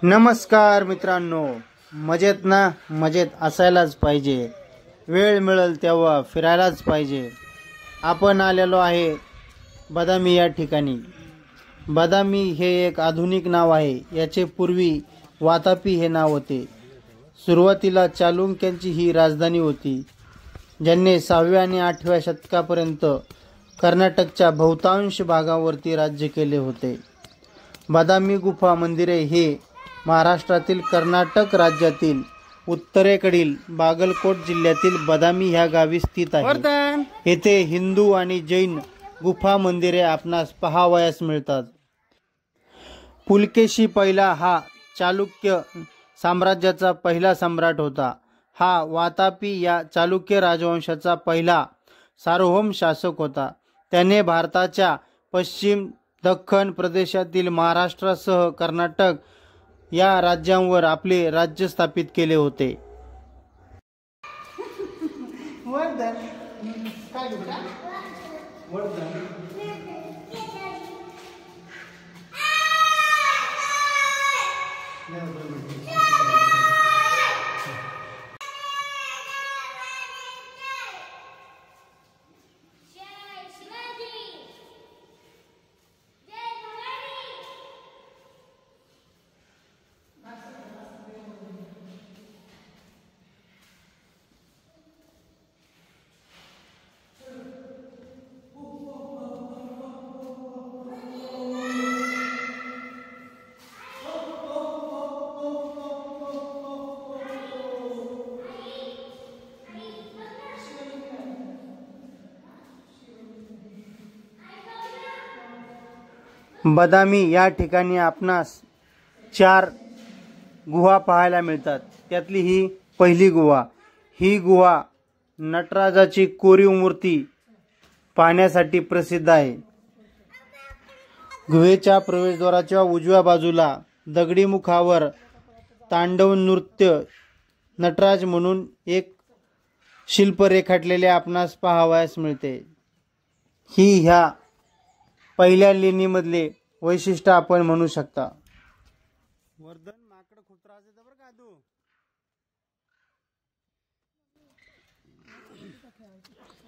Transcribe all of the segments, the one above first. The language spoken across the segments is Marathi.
नमस्कार मित्रांनो, मजेत ना? मजेत असायलाच पाहिजे. वेळ मिळेल तेव्हा फिरायलाच पाहिजे. आपण आलेलो आहे बदामी या ठिकाणी. बदामी हे एक आधुनिक नाव आहे. याचे पूर्वी वातापी हे नाव होते. सुरुवातीला चालुक्यांची ही राजधानी होती, ज्यांनी 6व्या आणि 8व्या शतकापर्यंत कर्नाटकच्या बहुतांश भागावरती राज्य केले होते. बदामी गुफा मंदिरे हे महाराष्ट्रातील कर्नाटक राज्यातील उत्तरेकडील बागलकोट जिल्ह्यातील बदामी ह्या गावी स्थित आहे. येथे हिंदू आणि जैन गुफा मंदिरे आपणास पाहावयास मिळतात. पुलकेशी पहिला हा चालुक्य साम्राज्याचा पहिला सम्राट होता. हा वातापी या चालुक्य राजवंशाचा पहिला सार्वभौम शासक होता. त्याने भारताच्या पश्चिम दख्खन प्रदेशातील महाराष्ट्रासह कर्नाटक या राज्यांवर आपले राज्य स्थापित केले होते. बदामी या ठिकाणी आपणास 4 गुहा पाहायला मिळतात. त्यातली ही पहिली गुहा. ही गुहा नटराजाची कोरीव मूर्ती पाहण्यासाठी प्रसिद्ध आहे. गुहेच्या प्रवेशद्वाराच्या उजव्या बाजूला दगडी मुखावर तांडव नृत्य नटराज म्हणून एक शिल्प रेखाटलेले आपणास पाहावयास मिळते. ही ह्या पहिल्या लेणीमधले वैशिष्ट्य आपण म्हणू शकता. वर्धन माकड खूप त्रास देतं बरं का तू.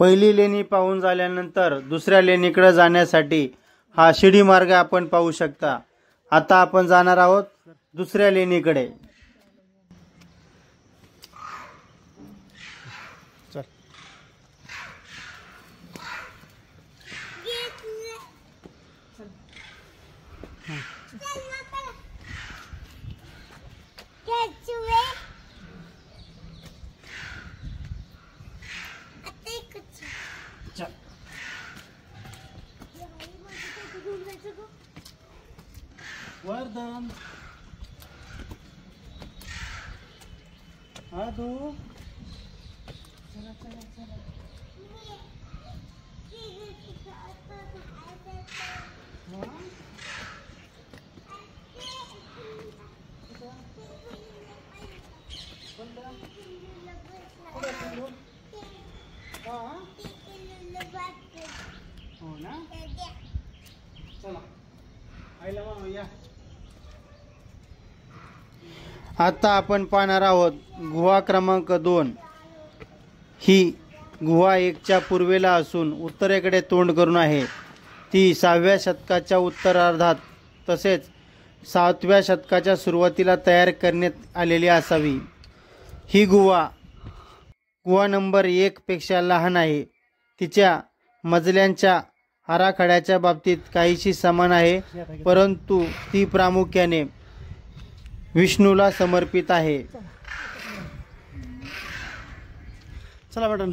पहिली लेणी पाहून झाल्यानंतर दुसऱ्या लेणीकडे जाण्यासाठी हा शिडी मार्ग आपण पाहू शकता. आता आपण जाणार आहोत दुसऱ्या लेणीकडे. चल. वर्धन आदू चला चला चला. हो ना, चला आईला म्हणू या. आता आपण पाहणार आहोत गुहा क्रमांक 2. ही गुहा 1च्या पूर्वेला असून उत्तरेकडे तोंड करून आहे. ती 6व्या शतकाच्या उत्तरार्धात तसेच 7व्या शतकाच्या सुरुवातीला तयार करण्यात आलेली असावी. ही गुहा नंबर 1 पेक्षा लहान आहे. तिच्या मजल्यांच्या आराखड्याच्या बाबतीत काहीशी समान आहे, परंतु ती प्रामुख्याने विष्णूला समर्पित आहे. चला बटन.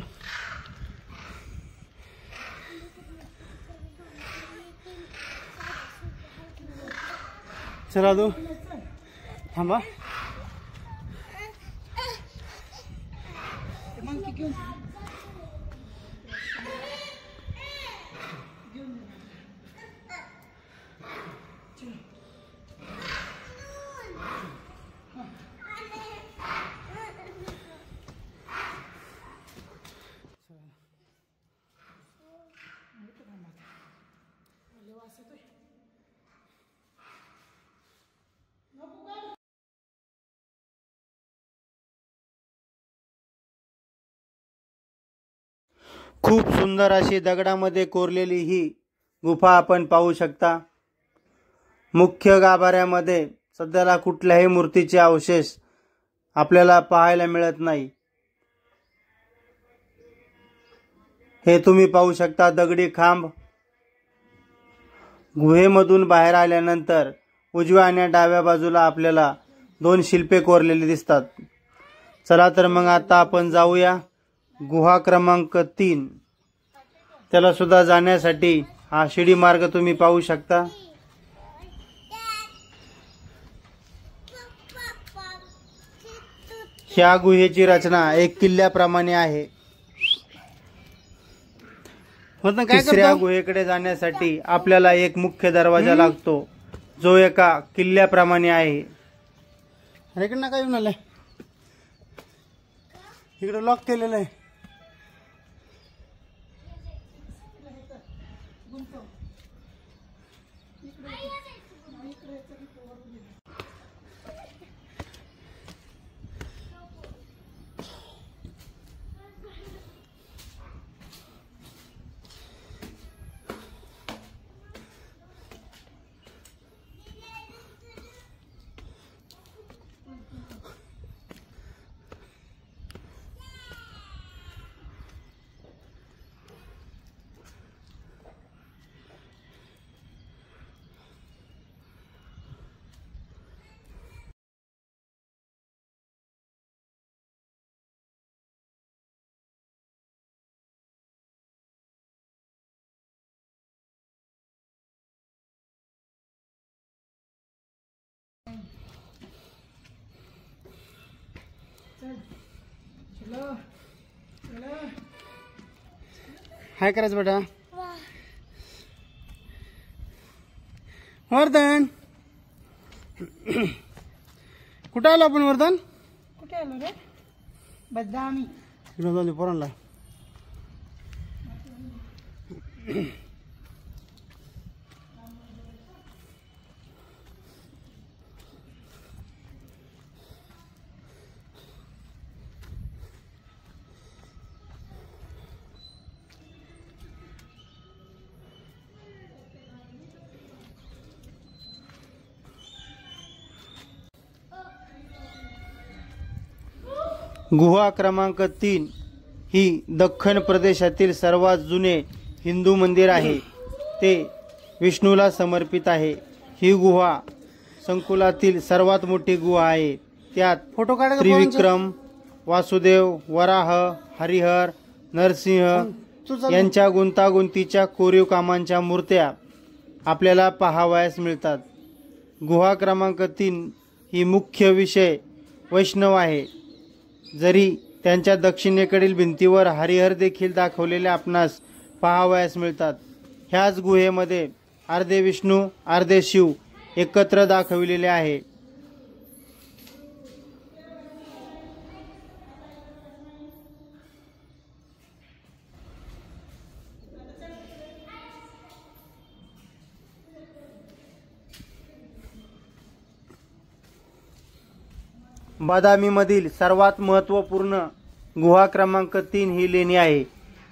चला दो थांबा. खूप सुंदर अशी दगडामध्ये कोरलेली ही गुफा आपण पाहू शकता। मुख्य गाभाऱ्यामध्ये सध्याला कुठल्याही मूर्तीचे अवशेष आपल्याला पाहायला मिळत नाही। हे तुम्ही पाहू शकता दगडी खांब। गुहेमधून बाहेर आल्यानंतर उजव्या आणि डाव्या बाजूला आपल्याला 2 शिल्पे कोरलेली दिसतात। चला तर मग आता आपण जाऊया गुहा क्रमांक 3। त्याला सुद्धा जाण्यासाठी हा शिडी मार्ग तुम्ही पाहू शकता। ह्या गुहेची रचना एक किल्ल्याप्रमाणे आहे। तिसऱ्या गुहेकडे जाण्यासाठी आपल्याला एक मुख्य दरवाजा लागतो जो एका किल्ल्याप्रमाणे आहे। इकडनं काय म्हणाले इकडे लॉक केलेलं आहे। हाय करायचं बेटा। वर्धन कुठं आलो आपण? वर्धन कुठे आलो रे? बदामी इकडे पोरांना गुहा क्रमांक 3 ही दख्खन प्रदेशातील सर्वात जुने हिंदू मंदिर आहे। ते विष्णूला समर्पित आहे। ही गुहा संकुलातील सर्वात मोठी गुहा आहे। त्यात फोटो काढा त्रिविक्रम, वासुदेव, वराह, हरिहर, नरसिंह यांच्या गुंतागुंतीच्या कोरीव कामांच्या मूर्त्या आपल्याला पाहावयास मिळतात। गुहा क्रमांक 3 ही मुख्य विषय वैष्णव आहे। जरी त्यांच्या दक्षिणेकडील भिंतीवर हरिहर देखील दाखवलेले आपणास पाहावयास मिळतात। ह्याच गुहेमध्ये अर्धे विष्णू अर्धे शिव एकत्र दाखविलेले आहे। बदामीमधील सर्वात महत्त्वपूर्ण गुहा क्रमांक 3 ही लेणी आहे।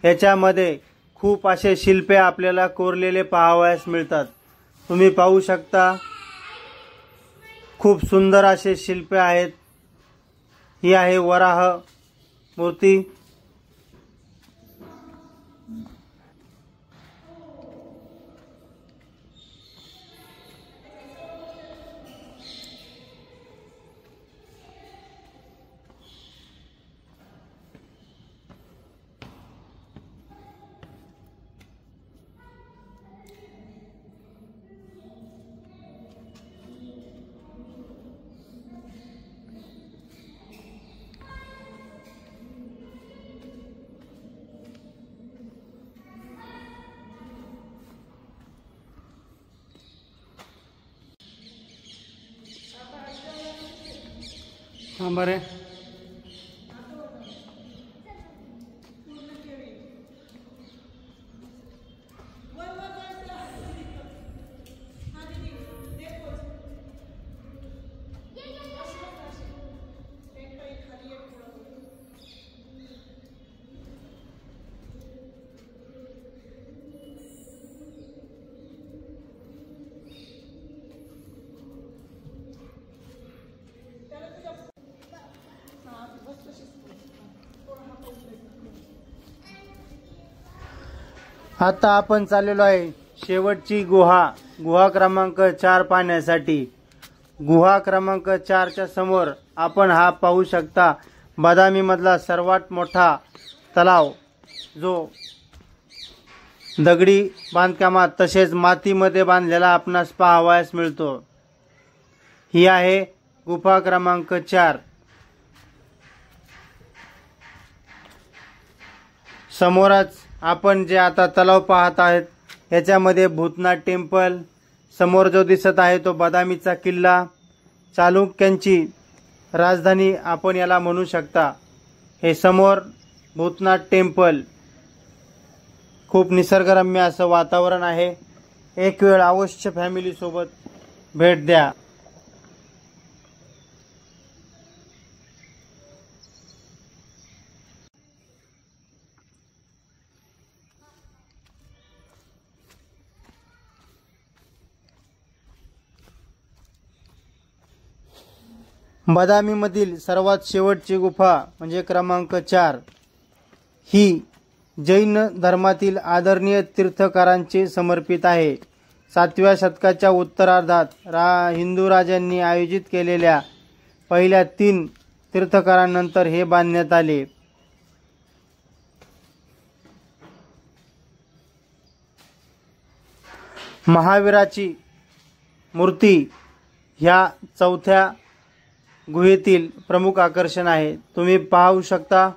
याच्यामध्ये खूप असे शिल्पे आपल्याला कोरलेले पाहावयास मिळतात। तुम्ही पाहू शकता खूप सुंदर असे शिल्पे आहेत। ही आहे वराह मूर्ती। हाँ बरे आता आपण चाललेलो आहे शेवटची गुहा क्रमांक 4 पाहण्यासाठी। गुहा क्रमांक 4च्या समोर आपण हा पाहू शकता बदामी मधला सर्वात मोठा तलाव, जो दगडी बांधकामात तसेच मातीमध्ये बांधलेला आपणास पाहावयास मिळतो। ही आहे गुफा क्रमांक 4। समोरच आपण जे आता तलाव पाहत आहेत याच्यामध्ये भूतनाथ टेम्पल, समोर जो दिसत आहे तो बदामीचा किल्ला, चालुक्यांची राजधानी आपण याला म्हणू शकता। हे समोर भूतनाथ टेम्पल, खूप निसर्गरम्य असं वातावरण आहे। एक वेळ अवश्य फॅमिली सोबत भेट द्या। बदामीमधील सर्वात शेवटची गुफा म्हणजे क्रमांक 4 ही जैन धर्मातील आदरणीय तीर्थकारांची समर्पित आहे। 7व्या शतकाच्या उत्तरार्धात हिंदू राजांनी आयोजित केलेल्या पहिल्या 3 तीर्थकारांनंतर हे बांधण्यात आले। महावीराची मूर्ती ह्या 4थ्या गुहेतील प्रमुख आकर्षण आहे। तुम्ही पाहू शकता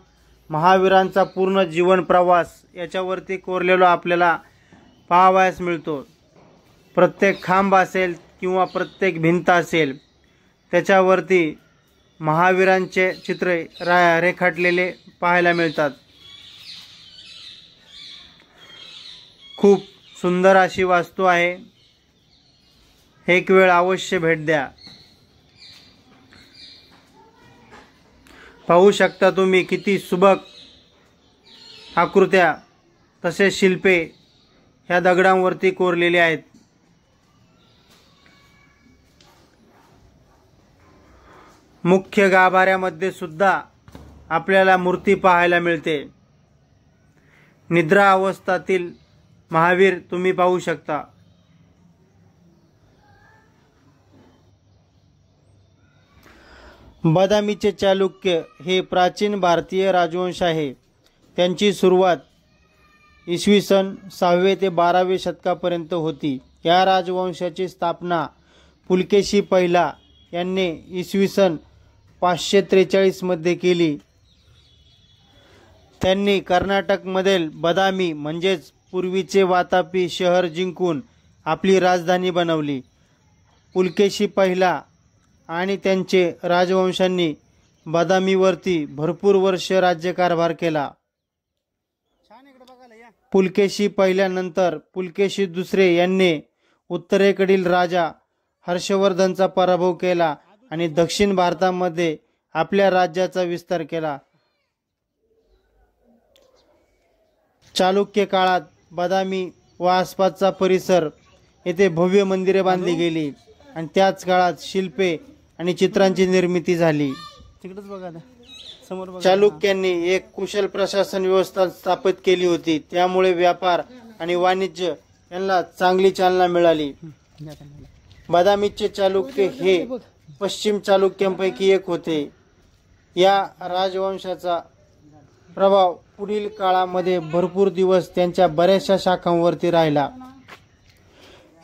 महावीरांचा पूर्ण जीवन प्रवास याच्यावरती कोरलेला आपल्याला पाहावयास मिळतो। प्रत्येक खांब असेल किंवा प्रत्येक भिंत असेल त्याच्यावरती महावीरांचे चित्रे रेखाटलेले पाहायला मिळतात। खूप सुंदर अशी वास्तू आहे, एक वेळ अवश्य भेट द्या। पाहू शकता तुम्ही किती सुबक आकृत्या तसेच शिल्पे ह्या दगडांवरती कोरलेली आहेत। मुख्य गाभाऱ्यामध्ये सुद्धा आपल्याला मूर्ती पाहायला मिळते। निद्रा अवस्थेतील महावीर तुम्ही पाहू शकता। बदामीचे चालुक्य हे प्राचीन भारतीय राजवंश आहे। त्यांची सुरुवात इसवी सन 6वे ते 12वे शतकापर्यंत होती। या राजवंशाची स्थापना पुलकेशी पहिला यांनी इसवी सन 543 मध्ये केली। त्यांनी कर्नाटकमधील बदामी म्हणजेच पूर्वीचे वातापी शहर जिंकून आपली राजधानी बनवली। पुलकेशी पहिला आणि त्यांचे राजवंशांनी बदामीवरती भरपूर वर्ष राज्यकारभार केला। पुलकेशी पहिल्यानंतर पुलकेशी दुसरे यांनी उत्तरेकडील राजा हर्षवर्धनचा पराभव केला आणि दक्षिण भारतामध्ये आपल्या राज्याचा विस्तार केला। चालुक्य काळात बदामी व आसपासचा परिसर येथे भव्य मंदिरे बांधली गेली आणि त्याच काळात शिल्पे आणि चित्रांची निर्मिती झाली। तिकडेच बघा आता समोर बघा। चालुक्यांनी एक कुशल प्रशासन व्यवस्था स्थापित केली होती, त्यामुळे व्यापार आणि वाणिज्य यांना चांगली चालना मिळाली। बदामीचे चालुक्य हे पश्चिम चालुक्यांपैकी एक होते। या राजवंशाचा प्रभाव पुढील काळामध्ये भरपूर दिवस त्यांच्या बऱ्याचशा शाखांवरती राहिला।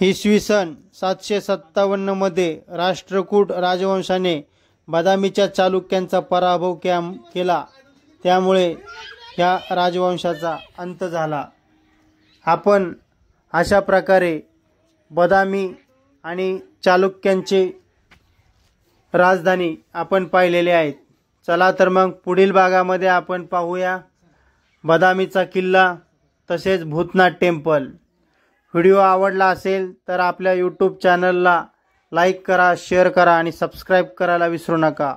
इसवी सन 757 मध्ये राष्ट्रकूट राजवंशाने बदामीच्या चालुक्यांचा पराभव केला, त्यामुळे या राजवंशाचा अंत झाला। आपण अशा प्रकारे बदामी आणि चालुक्यांचे राजधानी आपण पाहिलेले आहेत। चला तर मग पुढील भागामध्ये आपण पाहूया बदामीचा किल्ला तसेच भूतनाथ टेम्पल। व्हिडिओ आवडला असेल तर आपल्या यूट्यूब चॅनलला लाईक करा, शेअर करा आणि सबस्क्राईब करायला विसरू नका।